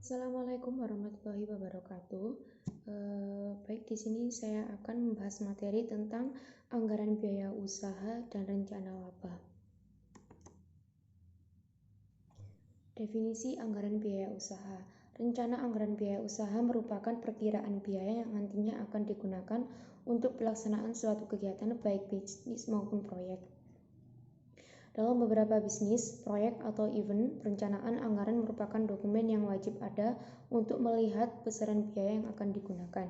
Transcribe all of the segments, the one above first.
Assalamualaikum warahmatullahi wabarakatuh. Baik, di sini saya akan membahas materi tentang anggaran biaya usaha dan rencana laba. Definisi anggaran biaya usaha. Rencana anggaran biaya usaha merupakan perkiraan biaya yang nantinya akan digunakan untuk pelaksanaan suatu kegiatan baik bisnis maupun proyek. Dalam beberapa bisnis, proyek, atau event, perencanaan anggaran merupakan dokumen yang wajib ada untuk melihat besaran biaya yang akan digunakan.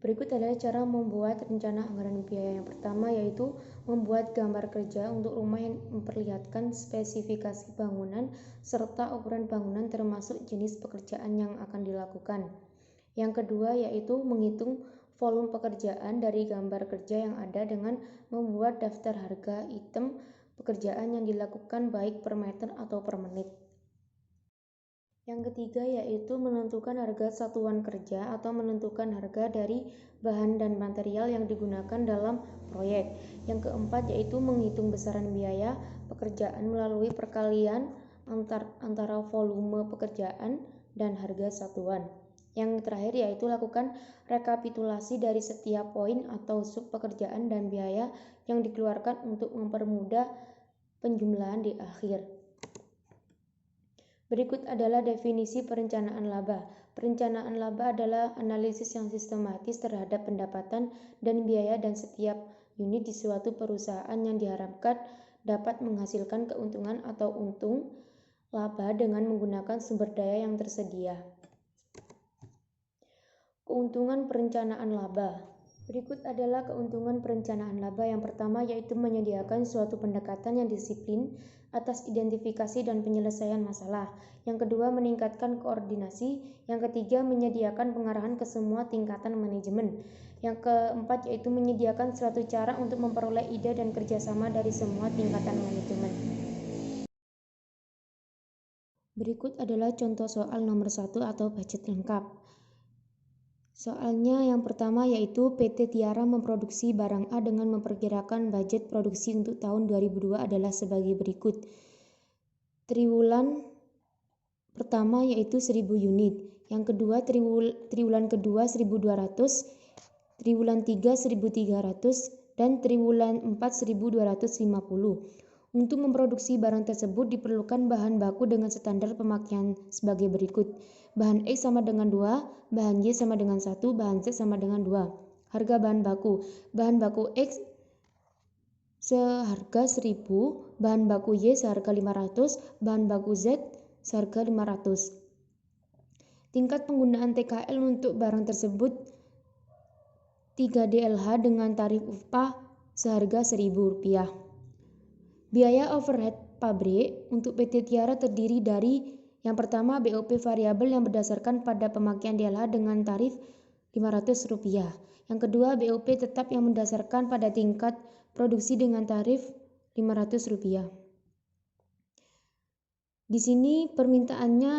Berikut adalah cara membuat rencana anggaran biaya. Yang pertama yaitu membuat gambar kerja untuk rumah yang memperlihatkan spesifikasi bangunan serta ukuran bangunan termasuk jenis pekerjaan yang akan dilakukan. Yang kedua yaitu menghitung volume pekerjaan dari gambar kerja yang ada dengan membuat daftar harga item pekerjaan yang dilakukan baik per meter atau per menit. Yang ketiga yaitu menentukan harga satuan kerja atau menentukan harga dari bahan dan material yang digunakan dalam proyek. Yang keempat yaitu menghitung besaran biaya pekerjaan melalui perkalian antara volume pekerjaan dan harga satuan. Yang terakhir yaitu lakukan rekapitulasi dari setiap poin atau sub pekerjaan dan biaya yang dikeluarkan untuk mempermudah penjumlahan di akhir. Berikut adalah definisi perencanaan laba. Perencanaan laba adalah analisis yang sistematis terhadap pendapatan dan biaya dan setiap unit di suatu perusahaan yang diharapkan dapat menghasilkan keuntungan atau untung laba dengan menggunakan sumber daya yang tersedia. Keuntungan perencanaan laba. Berikut adalah keuntungan perencanaan laba. Yang pertama yaitu menyediakan suatu pendekatan yang disiplin atas identifikasi dan penyelesaian masalah. Yang kedua meningkatkan koordinasi. Yang ketiga menyediakan pengarahan ke semua tingkatan manajemen. Yang keempat yaitu menyediakan suatu cara untuk memperoleh ide dan kerjasama dari semua tingkatan manajemen. Berikut adalah contoh soal nomor 1 atau budget lengkap. Soalnya yang pertama yaitu PT Tiara memproduksi barang A dengan memperkirakan budget produksi untuk tahun 2002 adalah sebagai berikut. Triwulan pertama yaitu 1000 unit, yang kedua triwulan kedua 1200, triwulan 3 1300, dan triwulan 4 1250. Untuk memproduksi barang tersebut diperlukan bahan baku dengan standar pemakaian sebagai berikut. Bahan X sama dengan 2, bahan Y sama dengan 1, bahan Z sama dengan 2. Harga bahan baku. Bahan baku X seharga 1000, bahan baku Y seharga 500, bahan baku Z seharga 500. Tingkat penggunaan TKL untuk barang tersebut 3 DLH dengan tarif upah seharga Rp1.000. Biaya overhead pabrik untuk PT Tiara terdiri dari yang pertama BOP variabel yang berdasarkan pada pemakaian DLH dengan tarif Rp500. Yang kedua BOP tetap yang berdasarkan pada tingkat produksi dengan tarif Rp500. Di sini permintaannya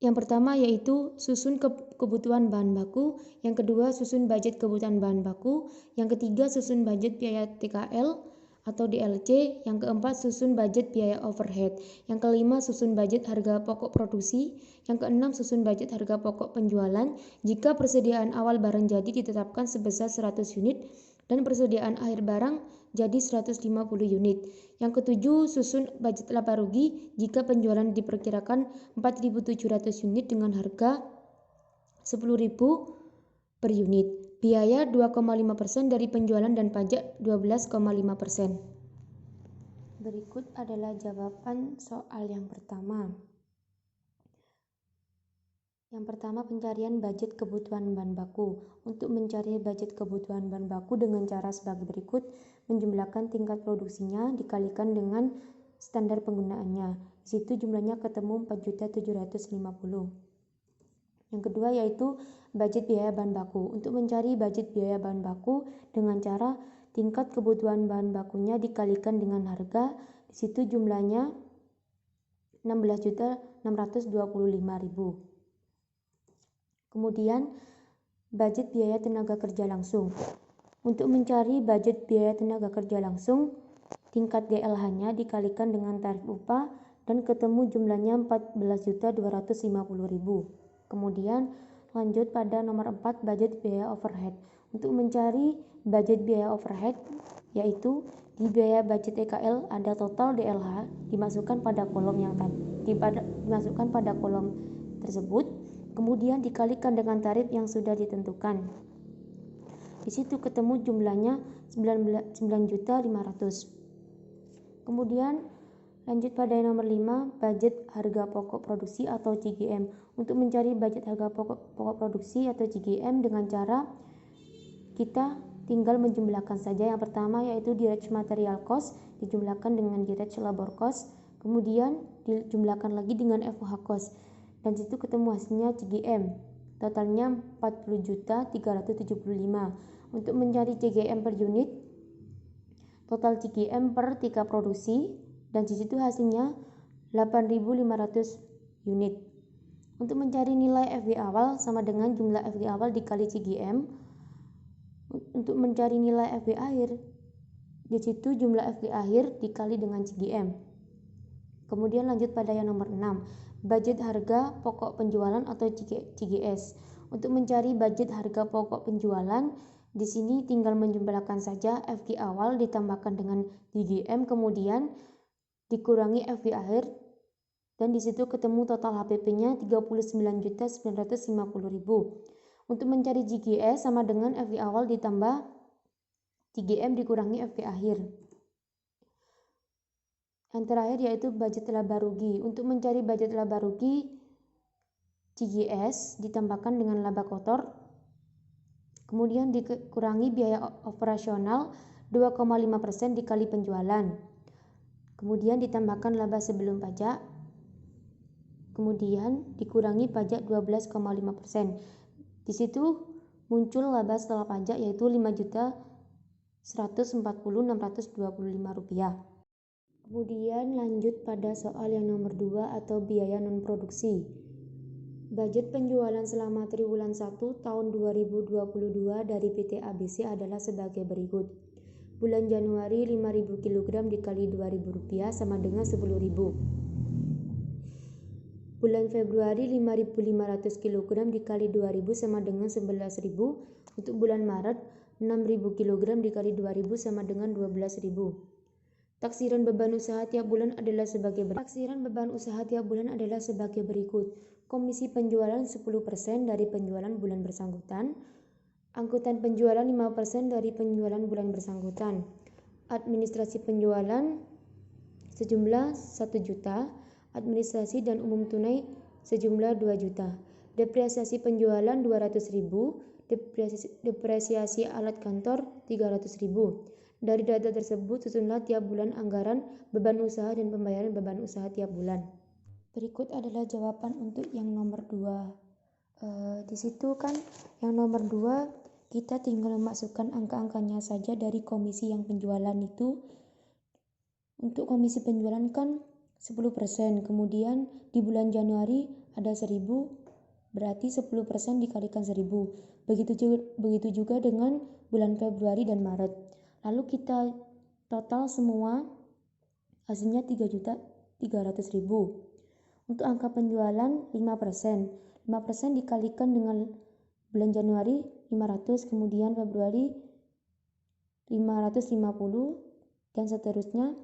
yang pertama yaitu susun kebutuhan bahan baku, yang kedua susun budget kebutuhan bahan baku, yang ketiga susun budget biaya TKL atau DLC, yang keempat susun budget biaya overhead, yang kelima susun budget harga pokok produksi, yang keenam susun budget harga pokok penjualan jika persediaan awal barang jadi ditetapkan sebesar 100 unit dan persediaan akhir barang jadi 150 unit. Yang ketujuh susun budget laba rugi jika penjualan diperkirakan 4.700 unit dengan harga 10.000 per unit. Biaya 2,5% dari penjualan dan pajak 12,5%. Berikut adalah jawaban soal yang pertama. Yang pertama pencarian budget kebutuhan bahan baku. Untuk mencari budget kebutuhan bahan baku dengan cara sebagai berikut. Menjumlahkan tingkat produksinya dikalikan dengan standar penggunaannya. Di situ jumlahnya ketemu 4.750. Yang kedua yaitu budget biaya bahan baku. Untuk mencari budget biaya bahan baku dengan cara tingkat kebutuhan bahan bakunya dikalikan dengan harga. Di situ jumlahnya 16.625.000. Kemudian budget biaya tenaga kerja langsung. Untuk mencari budget biaya tenaga kerja langsung, tingkat DLH-nya dikalikan dengan tarif upah dan ketemu jumlahnya 14.250.000. Kemudian lanjut pada nomor 4, budget biaya overhead. Untuk mencari budget biaya overhead, yaitu di biaya budget EKL ada total DLH dimasukkan pada kolom tersebut, kemudian dikalikan dengan tarif yang sudah ditentukan. Di situ ketemu jumlahnya 9.500.000. Kemudian lanjut pada nomor 5, budget harga pokok produksi atau CGM. Untuk mencari budget harga pokok produksi atau CGM dengan cara kita tinggal menjumlahkan saja. Yang pertama yaitu direct material cost dijumlahkan dengan direct labor cost, kemudian dijumlahkan lagi dengan FOH cost, dan situ ketemu hasilnya CGM. Totalnya 40.375. Untuk mencari CGM per unit, total CGM per tika produksi, dan di situ hasilnya 8.500 unit. Untuk mencari nilai FW awal sama dengan jumlah FW awal dikali CGM. Untuk mencari nilai FW akhir, di situ jumlah FW akhir dikali dengan CGM. Kemudian lanjut pada yang nomor 6, budget harga pokok penjualan atau CGS. Untuk mencari budget harga pokok penjualan, di sini tinggal menjumlahkan saja FW awal ditambahkan dengan CGM, kemudian dikurangi FW akhir, dan di situ ketemu total HPP-nya 39.950.000. Untuk mencari CGS sama dengan FW awal ditambah CGM dikurangi FW akhir. Yang terakhir yaitu budget laba rugi. Untuk mencari budget laba rugi, CGS ditambahkan dengan laba kotor, kemudian dikurangi biaya operasional 2,5% dikali penjualan, kemudian ditambahkan laba sebelum pajak, kemudian dikurangi pajak 12,5%. Di situ muncul laba setelah pajak yaitu Rp5.140.625. Kemudian lanjut pada soal yang nomor 2 atau biaya non produksi. Budget penjualan selama triwulan 1 tahun 2022 dari PT ABC adalah sebagai berikut. Bulan Januari 5.000 kg dikali Rp2.000 sama dengan 10.000. Bulan Februari 5.500 kg dikali 2.000 sama dengan 11.000. Untuk bulan Maret 6.000 kg dikali 2.000 sama dengan 12.000. Taksiran beban usaha tiap bulan adalah sebagai berikut. Taksiran beban usaha tiap bulan adalah sebagai berikut. Komisi penjualan 10% dari penjualan bulan bersangkutan. Angkutan penjualan 5% dari penjualan bulan bersangkutan. Administrasi penjualan sejumlah 1 juta. Administrasi dan umum tunai sejumlah 2 juta. Depresiasi penjualan 200.000, depresiasi alat kantor 300.000. Dari data tersebut susunlah tiap bulan anggaran beban usaha dan pembayaran beban usaha tiap bulan. Berikut adalah jawaban untuk yang nomor 2. Di situ kan yang nomor 2 kita tinggal memasukkan angka-angkanya saja dari komisi yang penjualan itu. Untuk komisi penjualan kan 10%, kemudian di bulan Januari ada 1.000, berarti 10% dikalikan 1.000. Begitu juga dengan bulan Februari dan Maret. Lalu kita total semua hasilnya 3.300.000. Untuk angka penjualan 5%. 5% dikalikan dengan bulan Januari 500, kemudian Februari 550 dan seterusnya.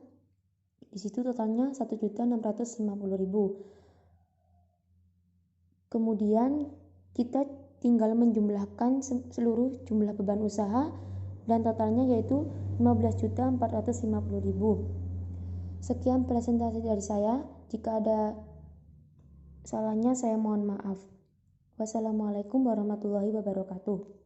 Di situ totalnya 1.650.000. Kemudian kita tinggal menjumlahkan seluruh jumlah beban usaha dan totalnya yaitu 15.450.000. Sekian presentasi dari saya. Jika ada salahnya saya mohon maaf. Wassalamualaikum warahmatullahi wabarakatuh.